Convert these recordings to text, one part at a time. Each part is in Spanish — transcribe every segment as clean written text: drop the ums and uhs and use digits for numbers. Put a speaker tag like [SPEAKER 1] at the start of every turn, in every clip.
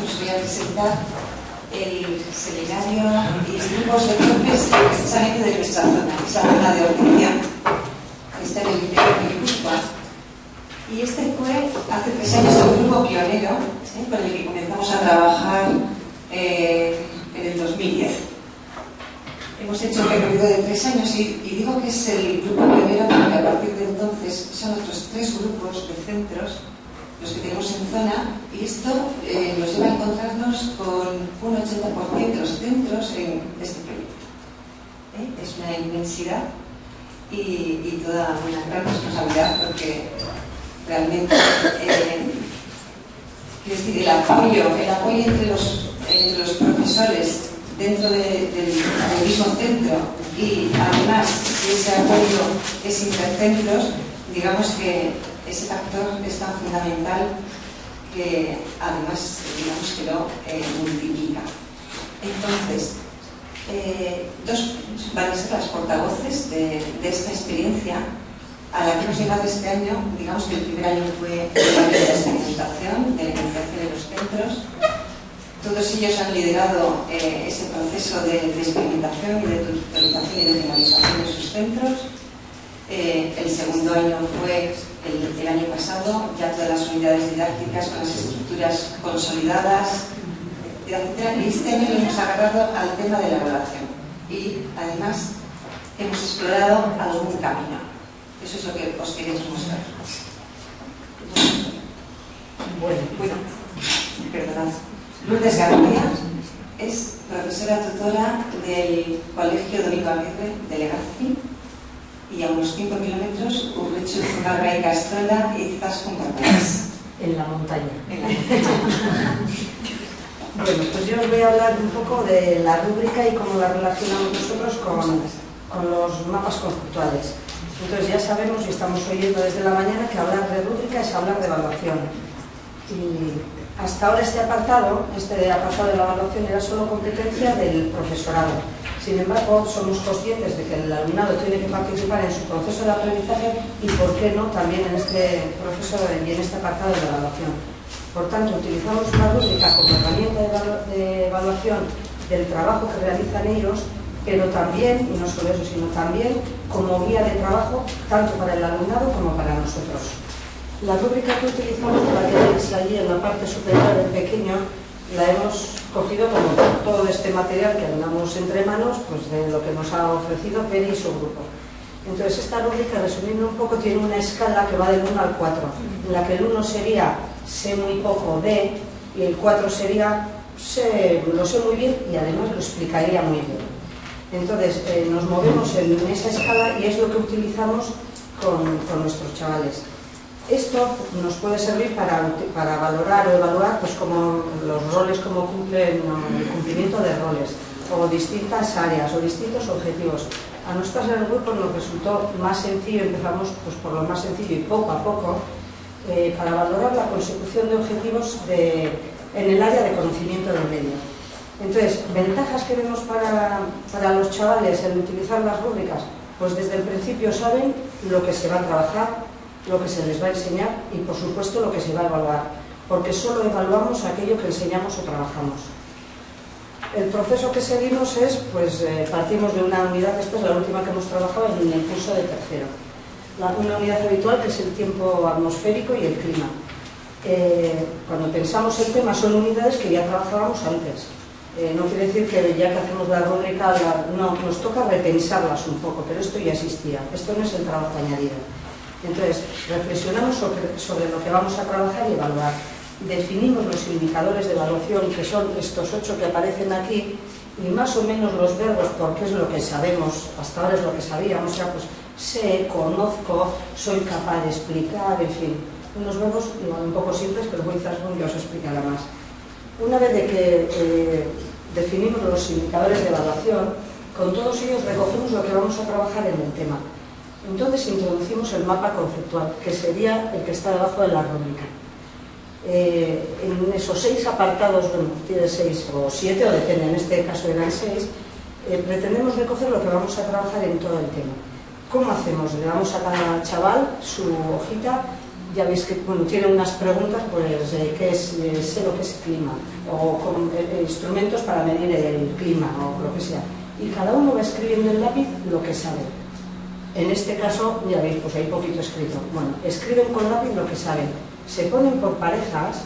[SPEAKER 1] os voy a presentar el seminario y grupos de profes precisamente de nuestra zona, que es la zona de Ortuella, que está en el interior de Guipúzcoa. Y este fue hace 3 años un grupo pionero con el que comenzamos a trabajar en el 2010. Hemos hecho un recorrido de 3 años y digo que es el grupo pionero porque a partir de entonces son otros 3 grupos de centros los que tenemos en zona, y esto nos lleva a encontrarnos con un 80% de los centros en este proyecto. Es una inmensidad y toda una gran responsabilidad, porque realmente quiero decir, el apoyo entre los profesores dentro del mismo centro, y además ese apoyo es intercentros, digamos que ese factor es tan fundamental que además, digamos que lo multiplica. Entonces, dos van a ser las portavoces de esta experiencia a la que hemos llegado este año. Digamos que el primer año fue el año de la experimentación, de la iniciación de los centros. Todos ellos han liderado ese proceso de experimentación y de tutorización y de finalización de sus centros. El segundo año fue el año pasado, ya todas las unidades didácticas con las estructuras consolidadas, etc. Y este año lo hemos agarrado al tema de la evaluación. Y además hemos explorado algún camino. Eso es lo que os queréis mostrar. Bueno, perdonad. Lourdes García es profesora tutora del Colegio Domingo Aguirre de Legazpi, y a unos 5 kilómetros Urretxu, Zumarraga y Castola y Zaskun Barberas.
[SPEAKER 2] En la montaña. Bueno, pues yo os voy a hablar un poco de la rúbrica y cómo la relacionamos nosotros con los mapas conceptuales. Entonces ya sabemos y estamos oyendo desde la mañana que hablar de rúbrica es hablar de evaluación. Y hasta ahora este apartado de la evaluación era solo competencia del profesorado. Sin embargo, somos conscientes de que el alumnado tiene que participar en su proceso de aprendizaje y, por qué no, también en este proceso y en este apartado de evaluación. Por tanto, utilizamos una rúbrica como herramienta de evaluación del trabajo que realizan ellos, pero también, y no solo eso, sino también como guía de trabajo tanto para el alumnado como para nosotros. La rúbrica que utilizamos, la que veis allí en la parte superior del pequeño, la hemos cogido como todo este material que andamos entre manos, pues de lo que nos ha ofrecido Peri y su grupo. Entonces esta rúbrica, resumiendo un poco, tiene una escala que va del 1 al 4, en la que el 1 sería sé muy poco de, y el 4 sería lo sé muy bien y además lo explicaría muy bien. Entonces nos movemos en esa escala y es lo que utilizamos con nuestros chavales. Esto nos puede servir para valorar o evaluar pues, como los roles, cómo cumplen el cumplimiento de roles, o distintas áreas, o distintos objetivos. A nosotros en el grupo nos resultó más sencillo, empezamos pues, por lo más sencillo y poco a poco, para valorar la consecución de objetivos en el área de conocimiento del medio. Entonces, ventajas que vemos para los chavales en utilizar las rúbricas, pues desde el principio saben lo que se va a trabajar, lo que se les va a enseñar y, por supuesto, lo que se va a evaluar, porque solo evaluamos aquello que enseñamos o trabajamos. El proceso que seguimos es, pues, partimos de una unidad, esta es la última que hemos trabajado en el curso de tercero. Una unidad habitual que es el tiempo atmosférico y el clima. Cuando pensamos el tema son unidades que ya trabajábamos antes. No quiere decir que ya que hacemos la rúbrica, no, nos toca repensarlas un poco, pero esto ya existía, esto no es el trabajo añadido. Entonces, reflexionamos sobre lo que vamos a trabajar y evaluar. Definimos los indicadores de evaluación, que son estos 8 que aparecen aquí, y más o menos los verbos, porque es lo que sabemos, hasta ahora es lo que sabíamos, o sea, pues sé, conozco, soy capaz de explicar, en fin, unos verbos un poco simples, pero quizás ya os explicará más. Una vez de que definimos los indicadores de evaluación, con todos ellos recogemos lo que vamos a trabajar en el tema. Entonces introducimos el mapa conceptual, que sería el que está debajo de la rúbrica. En esos 6 apartados, bueno, tiene 6 o 7, o depende, en este caso eran 6, pretendemos recoger lo que vamos a trabajar en todo el tema. ¿Cómo hacemos? Le damos a cada chaval su hojita ya veis que tiene unas preguntas, pues, ¿qué es? Sé lo que es clima, o con instrumentos para medir el clima, o lo que sea. Y cada uno va escribiendo en lápiz lo que sabe. En este caso, ya veis, pues hay poquito escrito. Bueno, escriben con lápiz lo que saben. Se ponen por parejas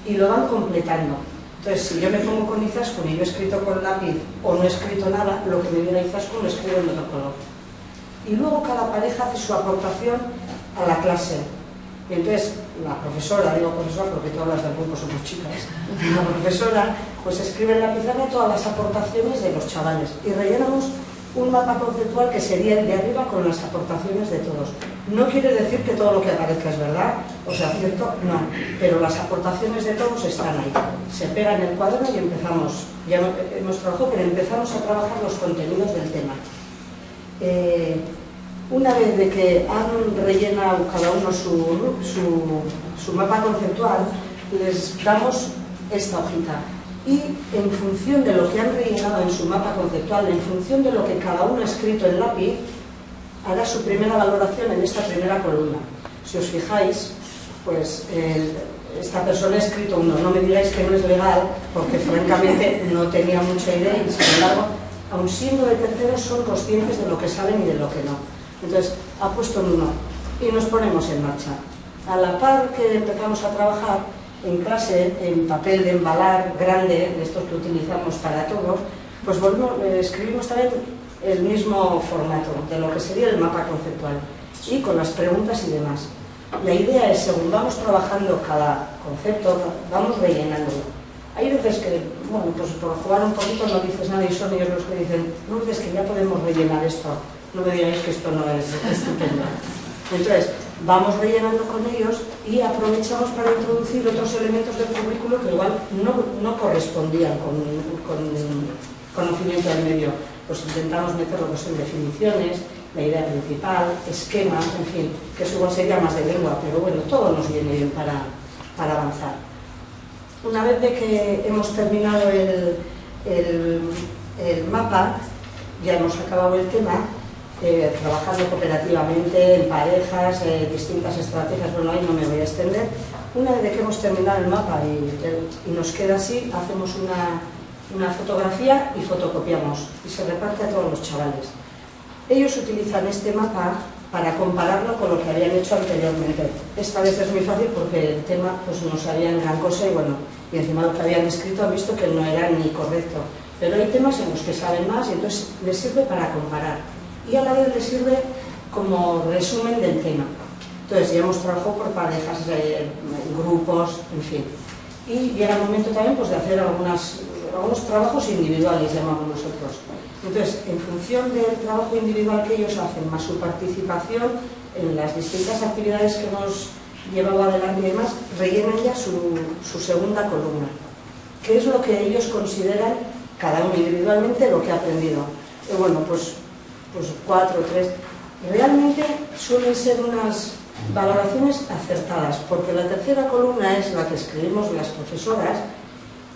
[SPEAKER 2] y lo van completando. Entonces, si yo me pongo con Izaskun y yo he escrito con lápiz o no he escrito nada, lo que me diga Izaskun lo escribo en otro color. Y luego cada pareja hace su aportación a la clase. Y entonces la profesora, digo profesora porque todas las del grupo somos chicas, la profesora pues escribe en la pizarra todas las aportaciones de los chavales y rellenamos un mapa conceptual que sería el de arriba con las aportaciones de todos. No quiere decir que todo lo que aparezca es verdad, o sea, cierto, no, pero las aportaciones de todos están ahí. Se pega en el cuaderno y empezamos, ya hemos trabajado, pero empezamos a trabajar los contenidos del tema. Una vez de que han rellenado cada uno su mapa conceptual, les damos esta hojita. Y en función de lo que han rellenado en su mapa conceptual, en función de lo que cada uno ha escrito en lápiz, hará su primera valoración en esta primera columna. Si os fijáis, pues esta persona ha escrito uno. No me digáis que no es legal, porque francamente no tenía mucha idea y sin embargo, aun siendo de terceros, son conscientes de lo que saben y de lo que no. Entonces, ha puesto un 1 y nos ponemos en marcha. A la par que empezamos a trabajar en clase, en papel de embalar grande, de estos que utilizamos para todos, pues escribimos también el mismo formato de lo que sería el mapa conceptual y con las preguntas y demás. La idea es, según vamos trabajando cada concepto, vamos rellenándolo. Hay veces que, bueno, pues por jugar un poquito no dices nada y son ellos los que dicen, no, es que ya podemos rellenar esto. No me digáis que esto no es estupendo. Entonces, vamos rellenando con ellos y aprovechamos para introducir otros elementos del currículo que igual no correspondían con conocimiento del medio. Pues intentamos meter lo que son definiciones, la idea principal, esquemas, en fin, que eso igual sería más de lengua, pero bueno, todo nos viene bien para avanzar. Una vez de que hemos terminado el mapa, ya hemos acabado el tema, trabajando cooperativamente, en parejas, distintas estrategias, bueno, ahí no me voy a extender. Una vez que hemos terminado el mapa y nos queda así, hacemos una fotografía y fotocopiamos y se reparte a todos los chavales. Ellos utilizan este mapa para compararlo con lo que habían hecho anteriormente. Esta vez es muy fácil porque el tema pues no sabían gran cosa y bueno, y encima lo que habían escrito han visto que no era ni correcto. Pero hay temas en los que saben más y entonces les sirve para comparar. Y a la vez les sirve como resumen del tema. Entonces ya hemos trabajado por parejas, grupos, en fin. Y llega el momento también pues, de hacer algunos trabajos individuales, llamamos nosotros. Entonces, en función del trabajo individual que ellos hacen, más su participación en las distintas actividades que hemos llevado adelante y demás, rellenan ya su segunda columna. ¿Qué es lo que ellos consideran, cada uno individualmente, lo que ha aprendido? Bueno, pues 4, 3. Realmente suelen ser unas valoraciones acertadas, porque la tercera columna es la que escribimos las profesoras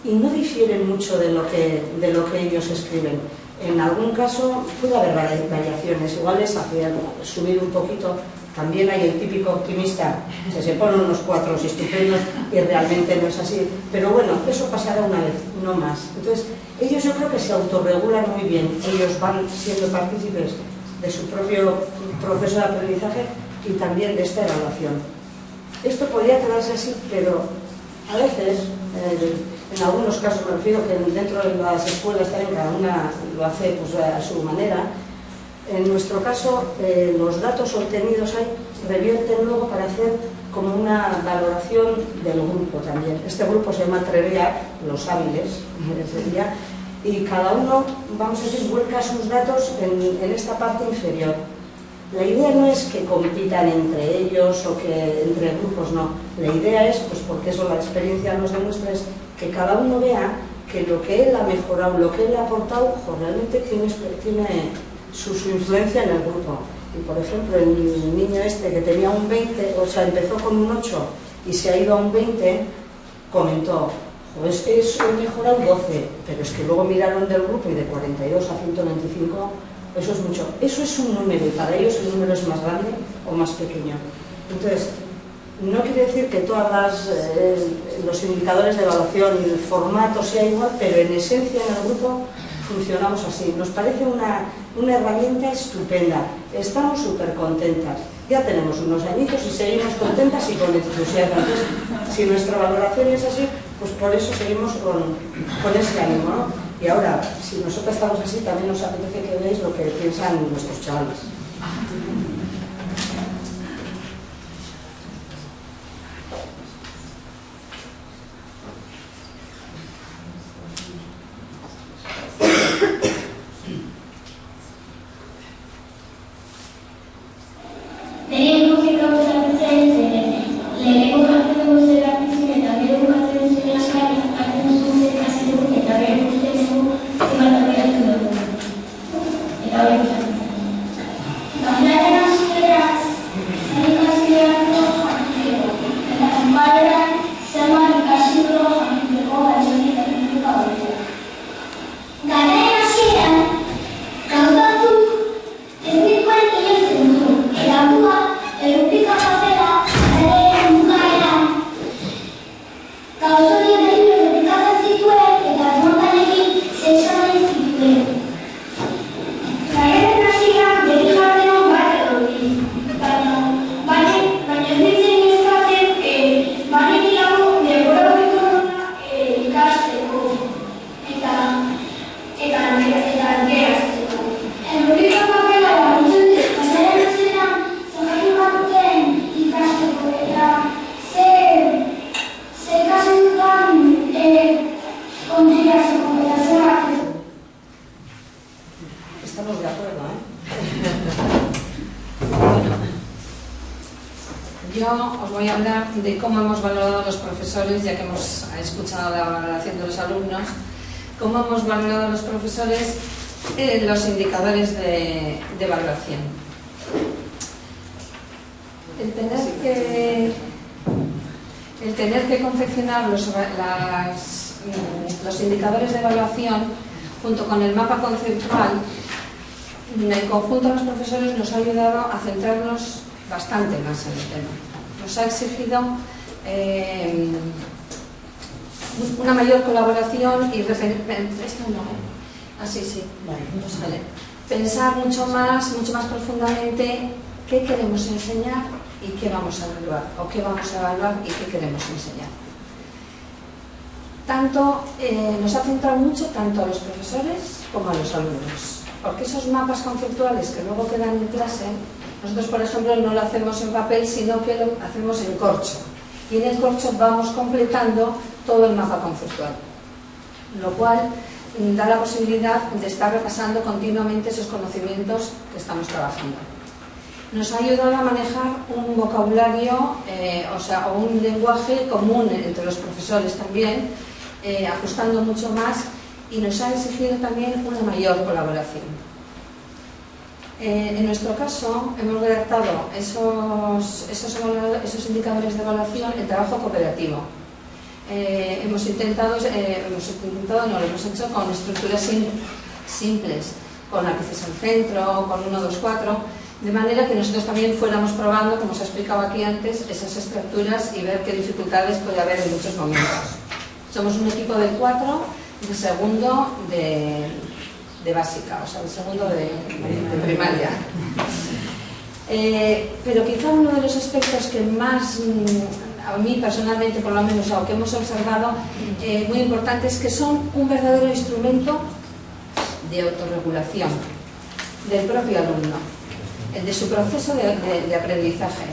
[SPEAKER 2] y no difieren mucho de lo que ellos escriben. En algún caso puede haber variaciones, igual les hace subir un poquito. También hay el típico optimista que se pone unos 4 estupendos y realmente no es así. Pero bueno, eso pasará una vez, no más. Entonces, ellos yo creo que se autorregulan muy bien. Ellos van siendo partícipes de su propio proceso de aprendizaje y también de esta evaluación. Esto podría quedarse así, pero a veces, en algunos casos, me refiero que dentro de las escuelas también cada una lo hace pues, a su manera. En nuestro caso, los datos obtenidos ahí revierten luego para hacer como una valoración del grupo también. Este grupo se llama Treveac, los hábiles, sería, y cada uno, vamos a decir, vuelca sus datos en esta parte inferior. La idea no es que compitan entre ellos o que entre grupos, no. La idea es, pues porque eso la experiencia nos demuestra, es que cada uno vea que lo que él ha mejorado, lo que él ha aportado, realmente tiene su influencia en el grupo. Y por ejemplo, el niño este que tenía un 20, o sea, empezó con un 8 y se ha ido a un 20, comentó, pues he mejorado 12, pero es que luego miraron del grupo y de 42 a 125, eso es mucho. Eso es un número y para ellos el número es más grande o más pequeño. Entonces, No quiere decir que todos los indicadores de evaluación y el formato sea igual, pero en esencia en el grupo funcionamos así. Nos parece una herramienta estupenda. Estamos súper contentas. Ya tenemos unos añitos y seguimos contentas y con entusiasmo. Entonces, si nuestra valoración es así, pues por eso seguimos con ese ánimo, ¿no? Y ahora, si nosotros estamos así, también nos apetece que veáis lo que piensan nuestros chavales. Estamos de acuerdo, ¿eh?
[SPEAKER 3] Yo os voy a hablar de cómo hemos valorado a los profesores, ya que hemos escuchado la valoración de los alumnos, cómo hemos valorado a los profesores los indicadores de evaluación. El tener que confeccionar los indicadores de evaluación junto con el mapa conceptual, en conjunto a los profesores nos ha ayudado a centrarnos bastante más en el tema. Nos ha exigido una mayor colaboración y pensar mucho más profundamente qué queremos enseñar y qué vamos a evaluar, o qué vamos a evaluar y qué queremos enseñar. Nos ha centrado mucho tanto a los profesores como a los alumnos, porque esos mapas conceptuales que luego quedan en clase, nosotros por ejemplo no lo hacemos en papel, sino que lo hacemos en corcho, y en el corcho vamos completando todo el mapa conceptual, lo cual da la posibilidad de estar repasando continuamente esos conocimientos que estamos trabajando. Nos ha ayudado a manejar un vocabulario, o un lenguaje común entre los profesores también, ajustando mucho más, y nos ha exigido también una mayor colaboración. En nuestro caso, hemos redactado esos indicadores de evaluación en trabajo cooperativo. Lo hemos hecho con estructuras simples, con lápices al centro, con 1, 2, 4, de manera que nosotros también fuéramos probando, como os he explicado aquí antes, esas estructuras y ver qué dificultades puede haber en muchos momentos. Somos un equipo de 4, de segundo de básica, o sea, de segundo de primaria. Pero quizá uno de los aspectos que más, a mí personalmente por lo menos, o que hemos observado, muy importante, es que son un verdadero instrumento de autorregulación del propio alumno, de su proceso de aprendizaje.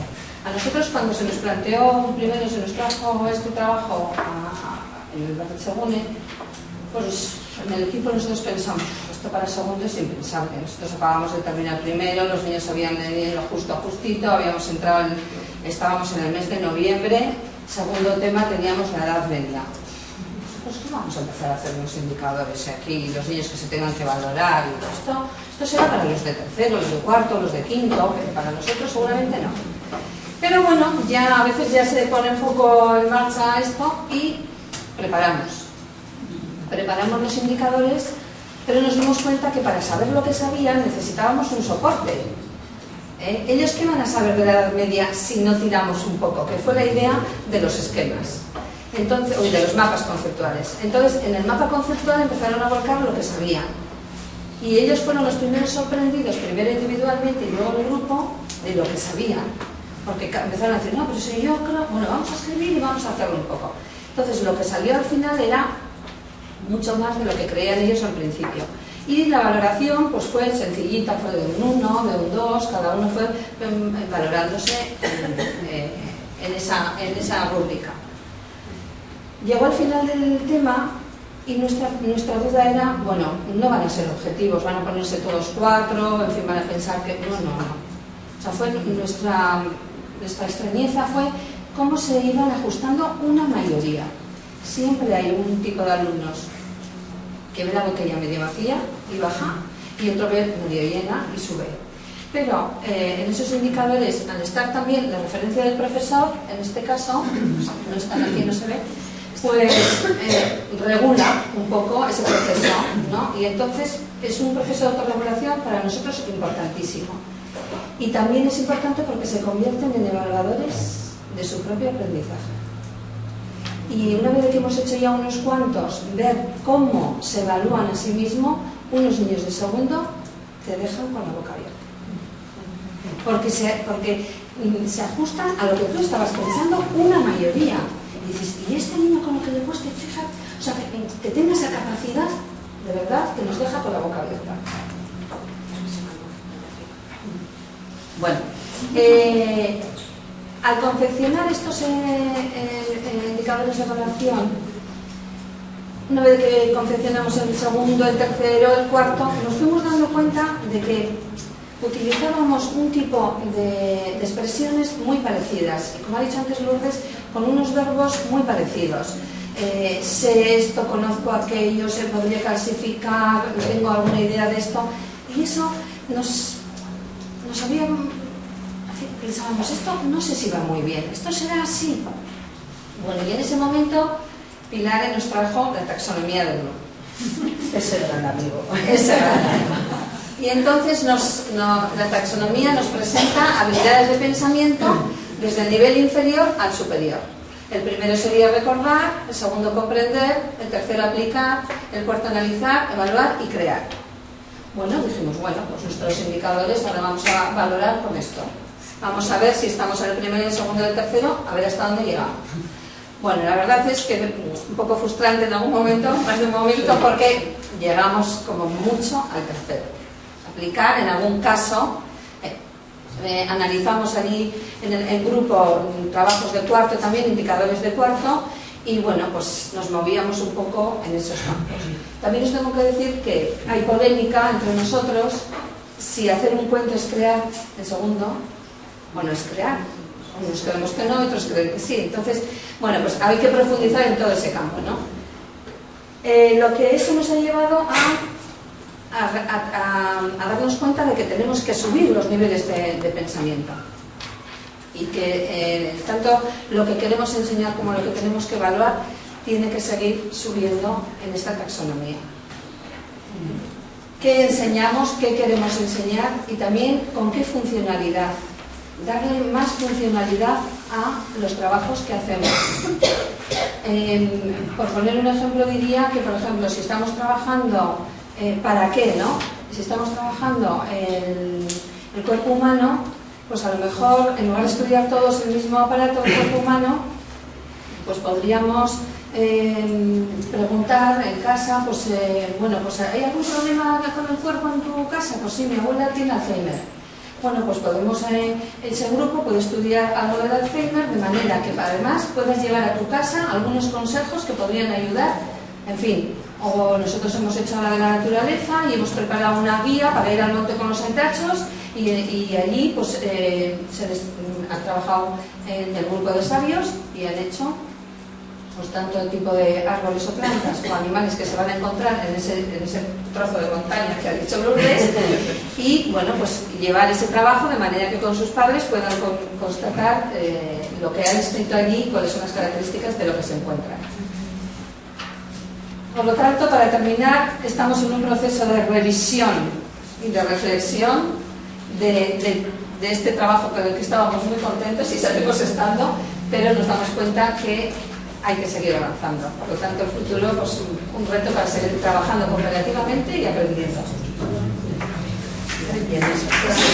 [SPEAKER 3] A nosotros, cuando se nos planteó, primero se nos trajo este trabajo en el Barcelona, pues en el equipo nosotros pensamos, esto para segundo es impensable. Nosotros acabamos de terminar primero, los niños habían venido justito, estábamos en el mes de noviembre, segundo tema, teníamos la edad media. Pues ¿qué vamos a empezar a hacer los indicadores aquí, los niños que se tengan que valorar? Y esto será para los de tercero, los de cuarto, los de quinto, pero para nosotros seguramente no. Pero bueno, ya a veces ya se pone un poco en marcha esto y preparamos los indicadores, pero nos dimos cuenta que para saber lo que sabían necesitábamos un soporte. Ellos qué van a saber de la Edad Media si no tiramos un poco, que fue la idea de los esquemas. Entonces, de los mapas conceptuales. Entonces, en el mapa conceptual empezaron a volcar lo que sabían. Y ellos fueron los primeros sorprendidos, primero individualmente y luego en el grupo, de lo que sabían. Porque empezaron a decir, no, pero si yo creo, bueno, vamos a escribir y vamos a hacerlo un poco. Entonces, lo que salió al final era mucho más de lo que creían ellos al principio. Y la valoración pues fue sencillita, fue de un 1, de un 2, cada uno fue valorándose en esa rúbrica. Llegó al final del tema y nuestra duda era, bueno, no van a ser objetivos, van a ponerse todos 4, en fin, van a pensar que no. O sea, fue nuestra extrañeza fue cómo se iban ajustando una mayoría. Siempre hay un tipo de alumnos que ve la botella medio vacía y baja, y otro ve medio llena y sube. Pero en esos indicadores, al estar también la referencia del profesor, en este caso, no están aquí, no se ve, pues regula un poco ese proceso, ¿no? Y entonces es un proceso de autorregulación para nosotros importantísimo. Y también es importante porque se convierten en evaluadores de su propio aprendizaje. Y una vez que hemos hecho ya unos cuantos, ver cómo se evalúan a sí mismos, unos niños de segundo te dejan con la boca abierta. Porque se ajustan a lo que tú estabas pensando una mayoría. Y dices, ¿y este niño con lo que le cueste? Fíjate, o sea, que tenga esa capacidad, de verdad, que nos deja con la boca abierta. Bueno, al confeccionar estos indicadores de evaluación, una vez que confeccionamos el segundo, el tercero, el cuarto, nos fuimos dando cuenta de que utilizábamos un tipo de expresiones muy parecidas, y como ha dicho antes Lourdes, con unos verbos muy parecidos. Sé esto, conozco aquello, se podría clasificar, tengo alguna idea de esto, y eso nos había... Pensábamos, esto no sé si va muy bien, esto será así. Bueno, y en ese momento Pilar nos trajo la taxonomía del Bloom. Ese gran amigo. Y entonces la taxonomía nos presenta habilidades de pensamiento desde el nivel inferior al superior. El primero sería recordar, el segundo comprender, el tercero aplicar, el cuarto analizar, evaluar y crear. Bueno, dijimos, bueno, pues nuestros indicadores ahora vamos a valorar con esto. Vamos a ver si estamos en el primero, el segundo y el tercero, a ver hasta dónde llegamos. Bueno, la verdad es que un poco frustrante en algún momento, más de un momento, porque llegamos como mucho al tercero. Aplicar, en algún caso, analizamos allí en el grupo trabajos de cuarto también, indicadores de cuarto, y bueno, pues nos movíamos un poco en esos campos. También os tengo que decir que hay polémica entre nosotros si hacer un cuento es crear, el segundo, bueno, es crear. Unos creemos que no, otros creen que sí. Entonces, bueno, pues hay que profundizar en todo ese campo, ¿no? Lo que eso nos ha llevado a darnos cuenta de que tenemos que subir los niveles de pensamiento. Y que tanto lo que queremos enseñar como lo que tenemos que evaluar tiene que seguir subiendo en esta taxonomía. ¿Qué enseñamos? ¿Qué queremos enseñar? Y también con qué funcionalidad. Darle más funcionalidad a los trabajos que hacemos. Por poner un ejemplo, diría que, por ejemplo, si estamos trabajando, ¿para qué, no? Si estamos trabajando el cuerpo humano, pues a lo mejor, en lugar de estudiar todos el mismo aparato del cuerpo humano, pues podríamos preguntar en casa, pues, bueno, pues ¿hay algún problema con el cuerpo en tu casa? Pues sí, mi abuela tiene Alzheimer. Bueno, pues podemos, ese grupo puede estudiar algo del Alzheimer de manera que además puedas llevar a tu casa algunos consejos que podrían ayudar, en fin. O nosotros hemos hecho la de la naturaleza y hemos preparado una guía para ir al monte con los centachos y allí pues han trabajado en el grupo de sabios y han hecho pues tanto el tipo de árboles o plantas o animales que se van a encontrar en ese trozo de montaña que ha dicho Lourdes, y bueno, pues llevar ese trabajo de manera que con sus padres puedan constatar lo que han escrito allí y cuáles son las características de lo que se encuentra. Por lo tanto, para terminar, estamos en un proceso de revisión y de reflexión de de este trabajo con el que estábamos muy contentos y seguimos estando, pero nos damos cuenta que hay que seguir avanzando. Por lo tanto, el futuro, pues, un reto para seguir trabajando cooperativamente y aprendiendo. Muy bien, eso.